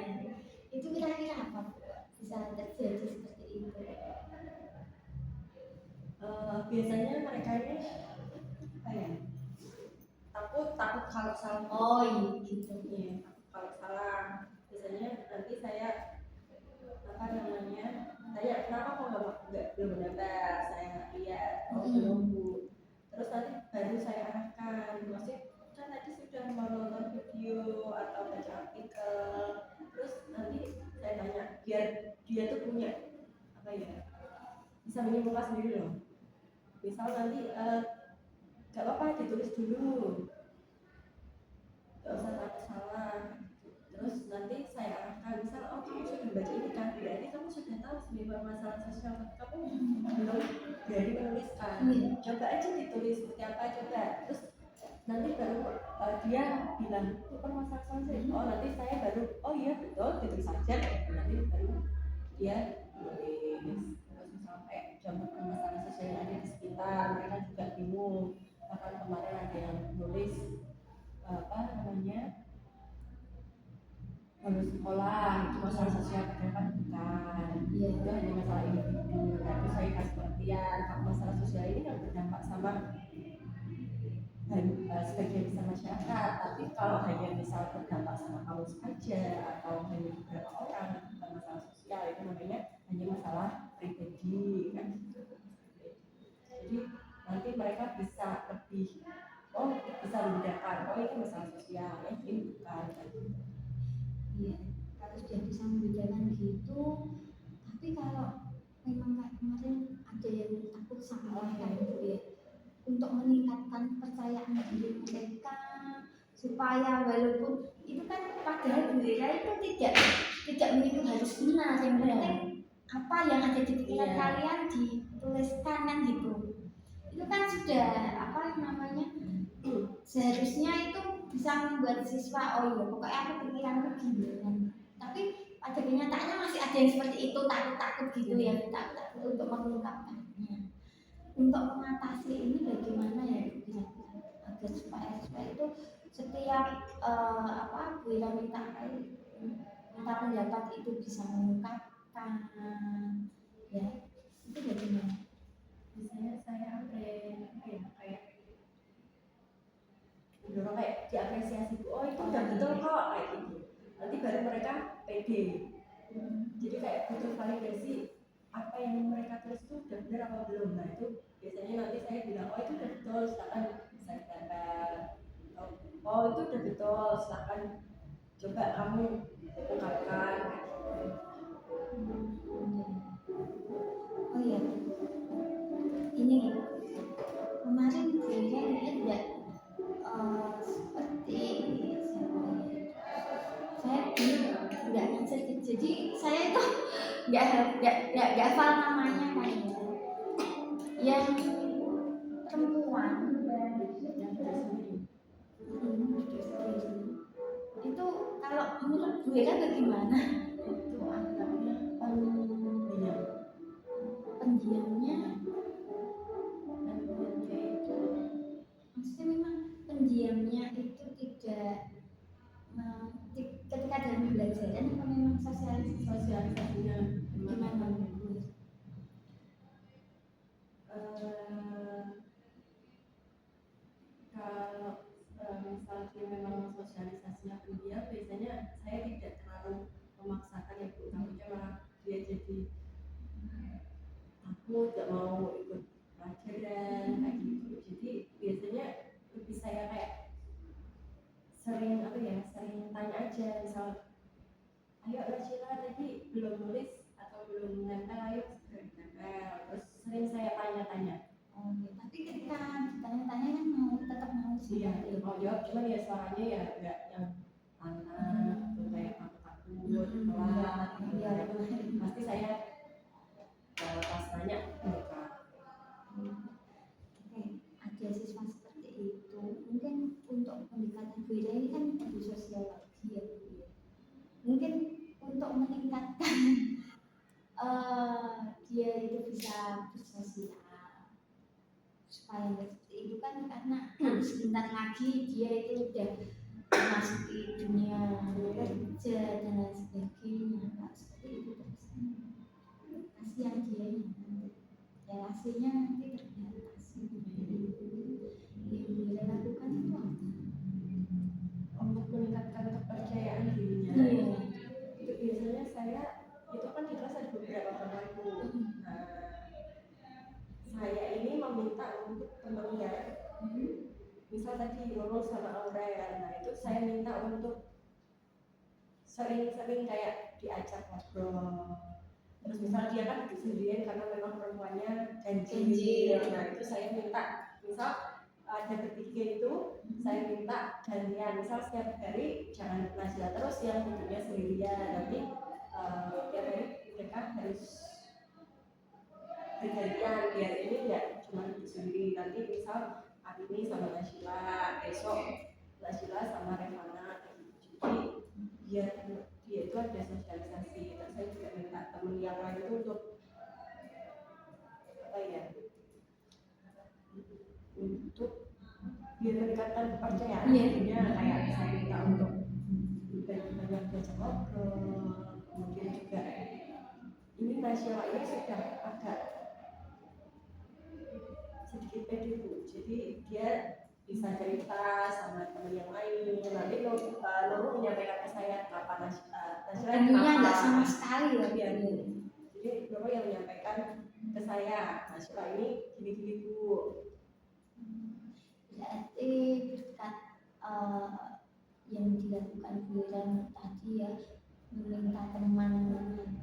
Itu kira-kira apa Bu bisa terjadi seperti itu? Biasanya mereka ini apa ya, takut kalau salah. Oh iya gitu. Iya, takut kalau salah. Biasanya nanti saya tanya kenapa kok nggak belum dapat, saya lihat belum Bu. Terus nanti baru saya arahkan, maksudnya kan tadi sudah menonton video atau baca artikel, terus nanti saya tanya biar dia tuh punya apa ya, bisa menyimpulkan sendiri loh. Misal nanti gak apa-apa ditulis dulu, gak usah takut salah. Terus nanti saya arahkan, misal oh kamu sudah baca ini kan, berarti kamu sudah tahu sebenarnya masalah sosial, kamu belum jadi menuliskan, coba aja ditulis seperti apa coba. Terus nanti baru dia bilang itu permasalahan saya, oh nanti saya baru oh iya betul ditulis saja, nanti baru dia tulis. Terus sampai contoh permasalahan sosial yang ada di sekitar, mereka juga bingung. Bahkan kemarin ada yang nulis harus sekolah itu masalah sosial, kadang bukan, itu hanya masalah individu. Tapi saya kasih pengertian kalau masalah sosial ini yang berdampak sama sebagian besar masyarakat. Tapi kalau hanya misal berdampak sama kamu saja atau hanya beberapa orang, bukan masalah sosial, itu namanya hanya masalah pribadi kan. Jadi nanti mereka bisa lebih bisa membedakan oh ini masalah sosial, ini bukan. Iya, kalau sudah bisa membedakan gitu. Tapi kalau memang kayak kemarin ada yang takut salah kan gitu ya, untuk meningkatkan kepercayaan diri mereka supaya walaupun itu kan padahal Bu Ira itu tidak menyebut harus benar, yang penting apa yang ada di pikiran kalian dituliskan kan gitu. Itu kan sudah apa namanya, seharusnya itu bisa membuat siswa oh iya pokoknya aku pikiranku gini kan. Tapi pada kenyataannya masih ada yang seperti itu, takut-takut gitu ya, takut untuk mengungkapkannya. Untuk mengatasi ini bagaimana ya kira-kira agar supaya itu setiap apa Bu Ira minta pendapat itu bisa mengungkapkan ya, itu bagaimana? Misalnya saya kayak mendorong kayak diapresiasi, oh itu udah betul kok kayak gitu, nanti baru mereka pede. Jadi kayak butuh validasi apa yang mereka tulis itu udah benar apa belum. Nah itu biasanya nanti saya bilang oh itu udah betul, silakan bisa ditempel. Oh itu udah betul, silakan coba kamu ungkapkan. Oh iya, ini kemarin saya lihat nggak seperti saya dulu nggak ngajar, jadi saya itu nggak hafal namanya kan ya, yang perempuan itu kalau menurut gue kan bagaimana? Itu anaknya pendiamnya maksudnya memang pendiamnya itu tidak ketika dalam pembelajaran apa memang sosialisasinya gimana menurut? Kalau misalnya memang sosialisasinya pendiam, biasanya saya tidak terlalu memaksakan ya Bu, takutnya malah dia jadi takut, gak mau ikut pelajaran kayak gitu. Jadi biasanya lebih saya kayak sering tanya aja, misal ayo Rachila tadi belum nulis atau belum nempel, ayo segera ditempel. Terus sering saya tanya-tanya. Tapi ketika ditanya-tanya kan tetap mau sih. Iya, mau jawab, cuman ya suaranya ya enggak yang lantang atau kayak takut telat. Pasti saya pas tanya mereka. Ada siswa seperti itu, mungkin untuk pendekatan Bu Ira ini kan di sosiologi ya, mungkin untuk meningkatkan dia itu bisa bersosial supaya seperti itu kan, karena sebentar lagi dia itu udah memasuki dunia kerja dan lain sebagainya. Nah, seperti itu terus kasihan dia ya, hasilnya nanti terbatasi. Yang boleh lakukan itu apa? Untuk meningkatkan kepercayaan dirinya. Itu biasanya saya itu kan di kelas ada beberapa temanku. Nah, saya ini meminta untuk temannya, misal tadi Nurul sama Aurel, nah itu saya minta untuk sering-sering kayak diajak ngobrol. Terus misal dia kan sendirian karena memang perempuannya ganjil, nah itu saya minta, misal ada bertiga itu saya minta gantian, misal setiap hari jangan Najla terus yang duduknya sendirian, nanti tiap hari mereka harus bergantian, biar ini enggak cuma duduk sendiri. Nanti misal hari ini sama Najla, besok Najla sama Revana, jadi biar dia itu ada sosialisasi. Dan saya juga minta teman yang lain itu untuk apa ya, untuk biar meningkatkan kepercayaan dirinya. Kayak saya minta untuk banyak belajar ngobrol, kemudian juga ini Nasyila ini sudah agak sedikit pede Bu, jadi dia bisa cerita sama teman yang lain. Nanti Nurul menyampaikan ke saya kenapa Nasyila nggak sama sekali ya, jadi Nurul yang menyampaikan ke saya, Nasyila ini gini-gini Bu. Berarti berkat yang dilakukan Bu Ira tadi ya, meminta teman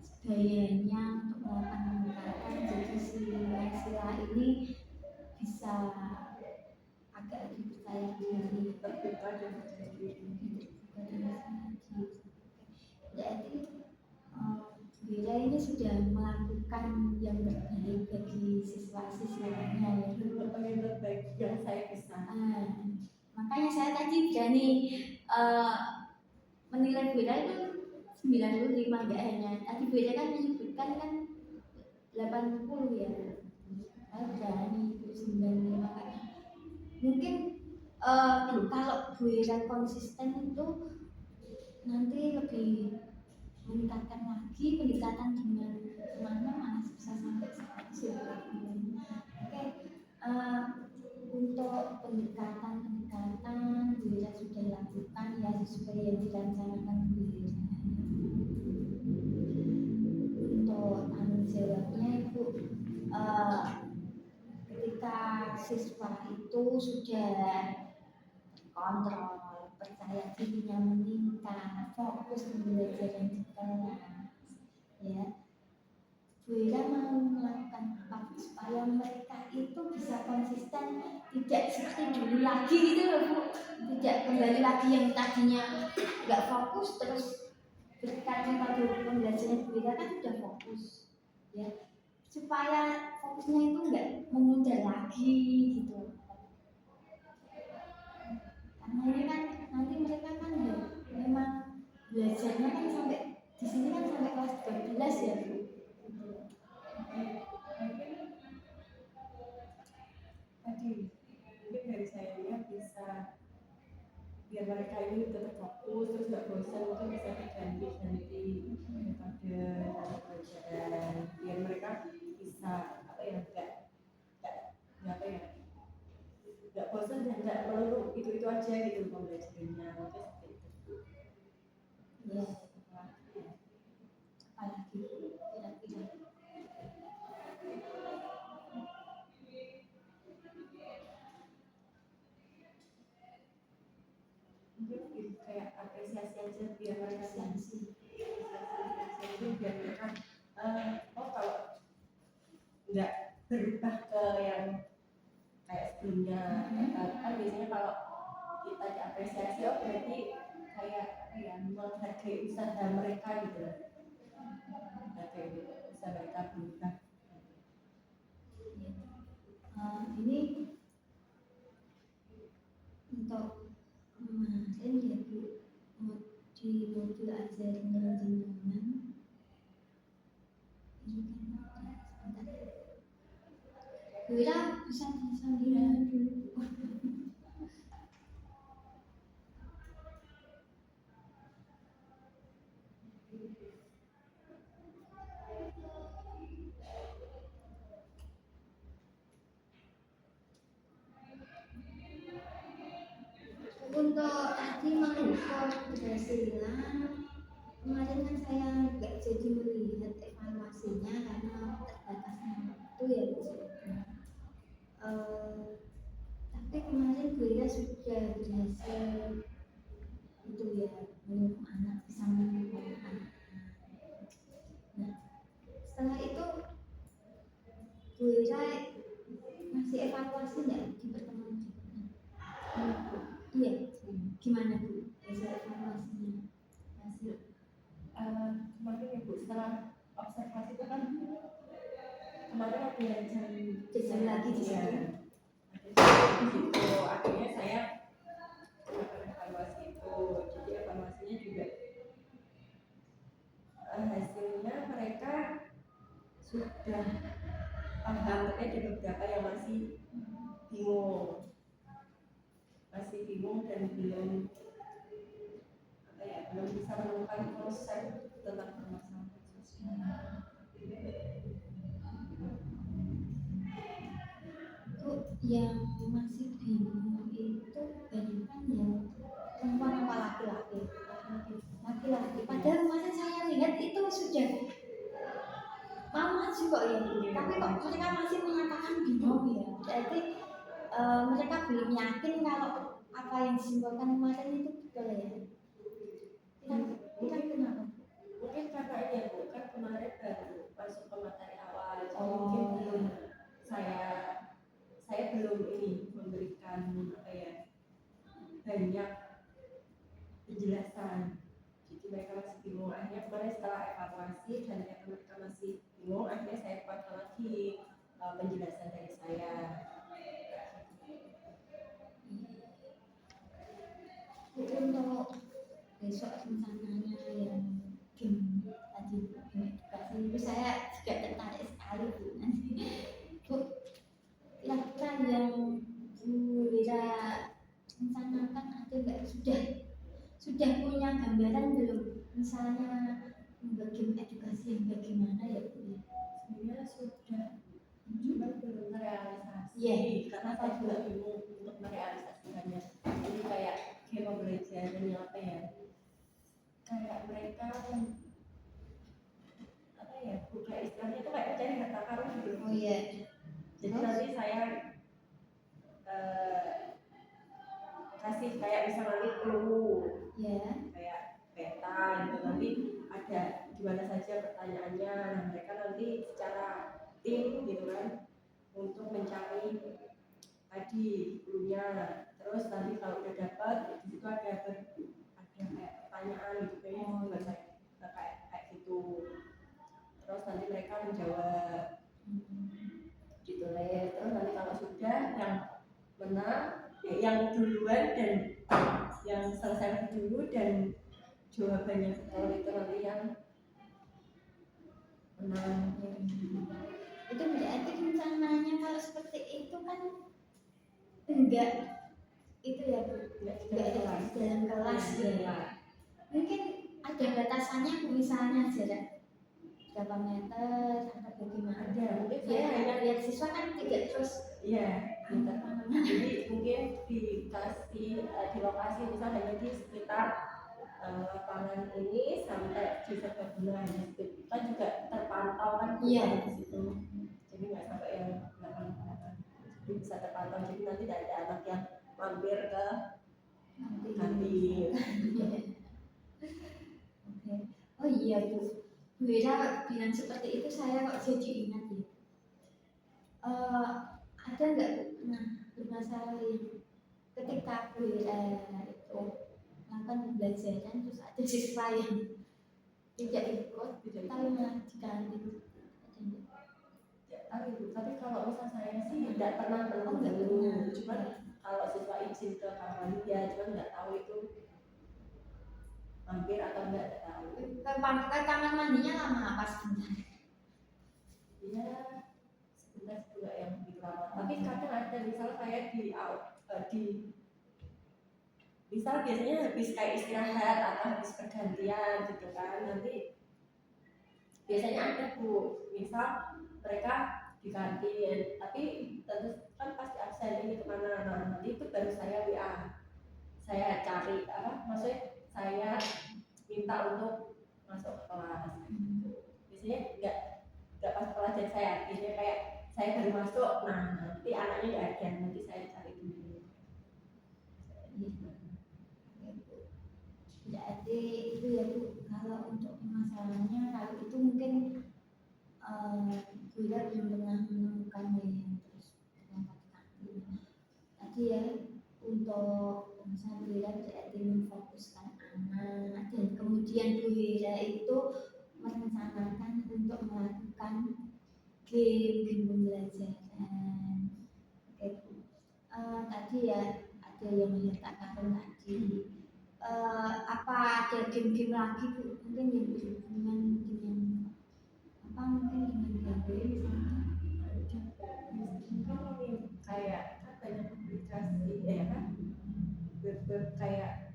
sebayanya untuk melakukan pendekatan, jadi si Naysila ini bisa agak lebih percaya diri. terbuka dan percaya diri. Jadi Bella ini sudah melakukan yang terbaik bagi siswa-siswanya ya. Yang terbaik yang saya bisa. Makanya saya tadi berani menilai Bella itu 95, enggak hanya tadi Bella kan menyebutkan kan 80 ya. Saya berani 95 kan. Mungkin kalau Bella konsisten itu nanti lebih meningkatkan lagi pendekatan dengan temannya, malah bisa sampai 100 ya. Oke, untuk pendekatan Bella sudah lakukan ya sesuai yang direncanakan Bella. Untuk tanggung jawabnya Ibu, ketika siswa itu sudah kontrol, percaya dirinya meningkat, fokus belajar yang di kelas, ya. Bella mau melakukan apa supaya mereka itu bisa konsisten, tidak seperti dulu lagi gitu loh Bu, tidak kembali lagi yang tadinya nggak fokus terus berkaitan pada pembelajaran. Bella kan sudah fokus, ya, supaya fokusnya itu nggak menunda lagi gitu. Karena ini kan nanti mereka kan memang belajarnya kan sampai di sini kan sampai kelas 12 ya Bu. Tadi mungkin dari saya lihat bisa biar mereka ini tetap fokus terus nggak bosan, mungkin bisa diganti metode dalam pelajaran biar mereka bisa apa ya nggak bosan dan nggak melulu itu aja gitu pembelajarannya, mungkin seperti itu. Ya, apalagi kira-kira mungkin kayak apresiasi aja biar mereka apresiasi. Biar mereka kalau nggak berubah ke yang kayak sebelumnya. Kan biasanya kalau kita diapresiasi berarti kayak apa ya, menghargai usaha mereka gitu, kayak gitu usaha mereka berubah. Ini untuk kemarin ya Bu, di modul ajaran jenengan ini kan sebentar Bella bisa disambilin dulu. Untuk tadi mengukur keberhasilan kemarin kan saya nggak jadi melihat evaluasinya karena terbatasnya waktu ya Bu. Tapi kemarin Bella sudah berhasil itu ya, menyuruh anak bisa menyuruh anak. Nah, setelah itu Bella masih evaluasi nggak di pertemuan berikutnya? Iya, gimana Bu hasil evaluasinya? Hasil kemarin ya Bu, setelah observasi itu kan kemarin ada jam lagi di situ. Akhirnya saya melakukan evaluasi itu. Jadi evaluasinya juga hasilnya mereka sudah paham, tapi ada beberapa yang masih bingung dan belum bisa menemukan konsep tentang permasalahan sosial. Yang masih bingung itu banyak yang perempuan apa laki-laki. Padahal kemarin saya lihat itu sudah mau maju kok ya, tapi kok mereka masih menyatakan bingung ya. Jadi mereka belum yakin kalau apa yang disimpulkan kemarin itu betul ya. Kita kenapa? penjelasan. Jadi mereka masih bingung. Akhirnya kemarin setelah evaluasi dan mereka masih bingung, akhirnya saya kuatkan lagi penjelasan dari saya. Untuk besok rencananya yang game tadi edukasi itu saya juga tertarik sekali Bu. Nanti Bu kira-kira yang Bu Wira rencanakan ada nggak, sudah punya gambaran belum, misalnya membuat game edukasi yang bagaimana ya Bu? Sebenarnya sudah, cuma belum terrealisasi. Iya. Karena saya juga bingung untuk merealisasikannya. Jadi kayak pembelajaran yang apa ya? Kayak mereka apa ya? Bukan istilahnya itu kayak mencari harta karun gitu. Oh iya. Jadi nanti saya kasih kayak misalnya clue, Ya. kayak peta gitu, nanti ada gimana saja pertanyaannya. Nah, mereka nanti secara tim gitu kan untuk mencari tadi clue-nya. Terus nanti kalau udah dapat di situ ada kayak pertanyaan gitu kayak gitu. Terus nanti mereka menjawab gitu deh. Terus nanti kalau sudah yang menang yang duluan dan yang selesai dulu dan jawabannya betul itu nanti yang menang. Itu berarti rencananya kalau seperti itu kan enggak itu ya Bu, enggak ada di dalam kelas ya. Mungkin ada batasannya Bu, misalnya jarak berapa meter atau bagaimana? Ada, mungkin Ya, saya hanya lihat siswa kan tidak terus jadi mungkin dikasih di lokasi misalnya hanya di sekitar lapangan ini sampai di sebelah kita juga terpantau kan di situ, jadi nggak sampai yang belakang, jadi bisa terpantau, jadi nanti tidak ada anak yang mampir ke kantin. Oke. Oh iya Bu, Bu Wira bilang seperti itu saya kok jadi ingat ya. Ada nggak Bu masalah yang ketika Bu Wira itu melakukan pembelajaran terus ada siswa yang tidak ikut tapi malah diganti? Tapi kalau misal saya sih tidak pernah menunggu, cuma kalau siswa izin ke kamar mandi ya, cuma nggak tahu itu mampir atau enggak tahu. Ke kamar mandinya lama apa sebentar? Iya, sebentar juga yang lebih lama. Tapi kadang ada misal saya di misal biasanya habis kayak istirahat atau habis pergantian gitu kan, nanti biasanya ada Bu, misal mereka di kantin tapi tentu kan pasti absen ini kemana, nah nanti itu baru saya WA, saya cari maksudnya saya minta untuk masuk ke kelas. Biasanya nggak pas pelajaran saya, biasanya kayak saya baru masuk, nah nanti anaknya nggak ada, nanti saya cari dulu. Berarti itu ya Bu, kalau untuk masalahnya kalau itu mungkin Wira belum pernah menemukannya yang terus mendapatkan tadi ya. Untuk misalnya Wira berarti memfokuskan anak, dan kemudian Bu Wira itu merencanakan untuk melakukan game pembelajaran. Oke Bu, tadi ya ada yang harta karun tadi. Apa ada game-game lagi Bu, mungkin yang berhubungan dengan apa, mungkin dengan game kayak banyak aplikasi kan web kayak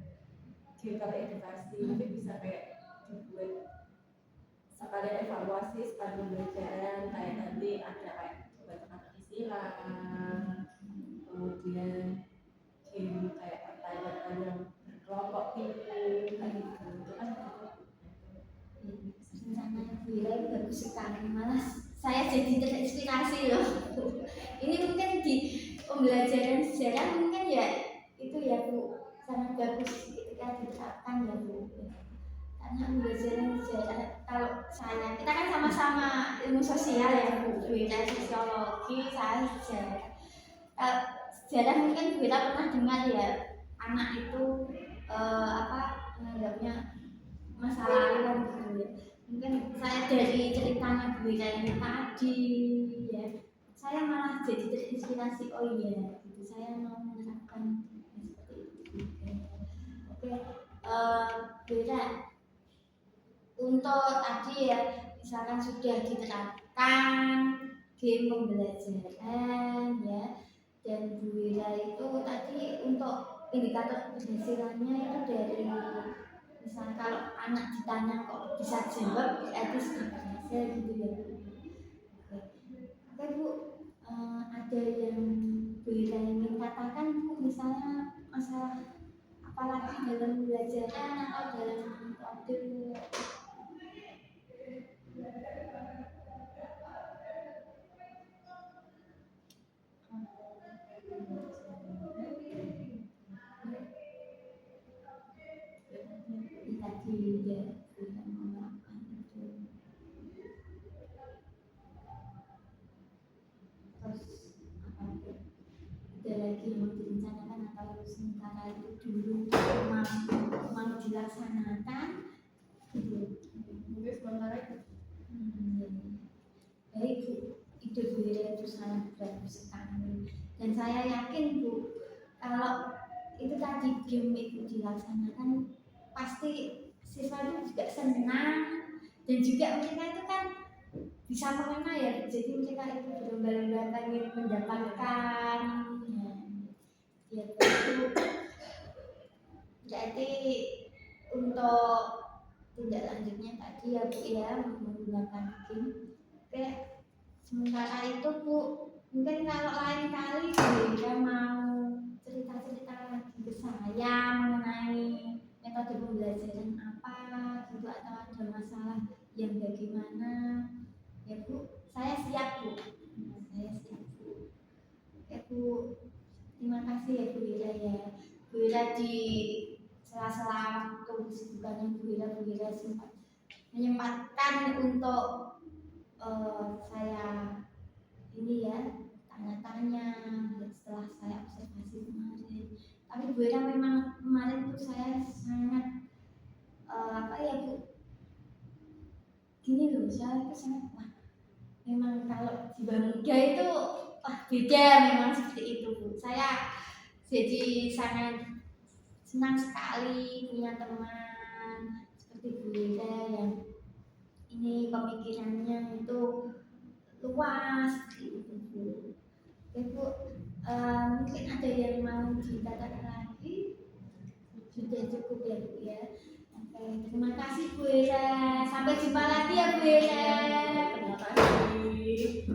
game kalau edukasi, mungkin bisa kayak dibuat sekalian evaluasi sekalian pembelajaran, kayak nanti ada kayak kata istilah, kemudian game kayak pertanyaan yang berkelompok gitu kan, itu kan rencananya Bu Wira bagus sekali, malah saya jadi terinspirasi loh. Ini mungkin di pembelajaran sejarah mungkin ya itu ya Bu, sangat bagus ketika diterapkan ya Bu, karena pembelajaran sejarah kalau saya, kita kan sama-sama ilmu sosial ya Bu Wira sosiologi, saya sejarah. Sejarah mungkin kita pernah dengar ya, anak itu menganggapnya masa lalu kan gitu ya. Mungkin saya dari ceritanya Bu Ira ini tadi ya, saya malah jadi terinspirasi. Oh iya, gitu. Saya mau menerapkan seperti itu. Oke, Bu Ira, untuk tadi ya, misalkan sudah diterapkan game pembelajaran ya, dan Bu Ira itu tadi untuk indikator keberhasilannya itu dari misalnya kalau anak ditanya kok bisa jawab berarti sudah berhasil gitu ya. Oke Bu, ada yang Bu Ira ingin katakan Bu, misalnya masalah apalagi dalam pembelajaran atau dalam waktu. Tadi ya sudah menerapkan itu, terus apa tuh, ada lagi yang mau direncanakan atau sementara itu dulu mau dilaksanakan gitu. Mungkin sementara itu. Baik Bu, ide Bu Ira itu sangat bagus sekali, dan saya yakin Bu, kalau itu tadi game itu dilaksanakan pasti siswa itu juga senang, dan juga mereka itu kan bisa mengenal ya, jadi mereka itu berlomba-lomba ingin mendapatkan ya itu. Jadi untuk tindak lanjutnya tadi ya Bu ya, menggunakan game. Oke, sementara itu Bu, mungkin kalau lain kali Bu Ira mau cerita-cerita lagi ke saya mengenai metode pembelajaran apa gitu, atau ada masalah yang bagaimana ya Bu, saya siap Bu. Saya siap Bu. Oke Bu, terima kasih ya Bu Ira ya. Bu Ira di sela-sela waktu kesibukannya Bu Ira sempat menyempatkan untuk saya ini ya tanya-tanya setelah saya observasi kemarin. Tapi Bu Ira memang kemarin tuh saya sangat apa ya Bu, gini loh, saya itu sangat wah, memang kalau jiwa muda itu wah beda, memang seperti itu Bu. Saya jadi sangat senang sekali punya teman seperti Bu Ira yang ini pemikirannya itu luas gitu Bu. Oke Bu, mungkin ada yang mau dikatakan lagi? Sudah cukup ya Bu ya. Oke, terima kasih Bu Ira. Sampai jumpa lagi ya Bu Ira. Terima kasih.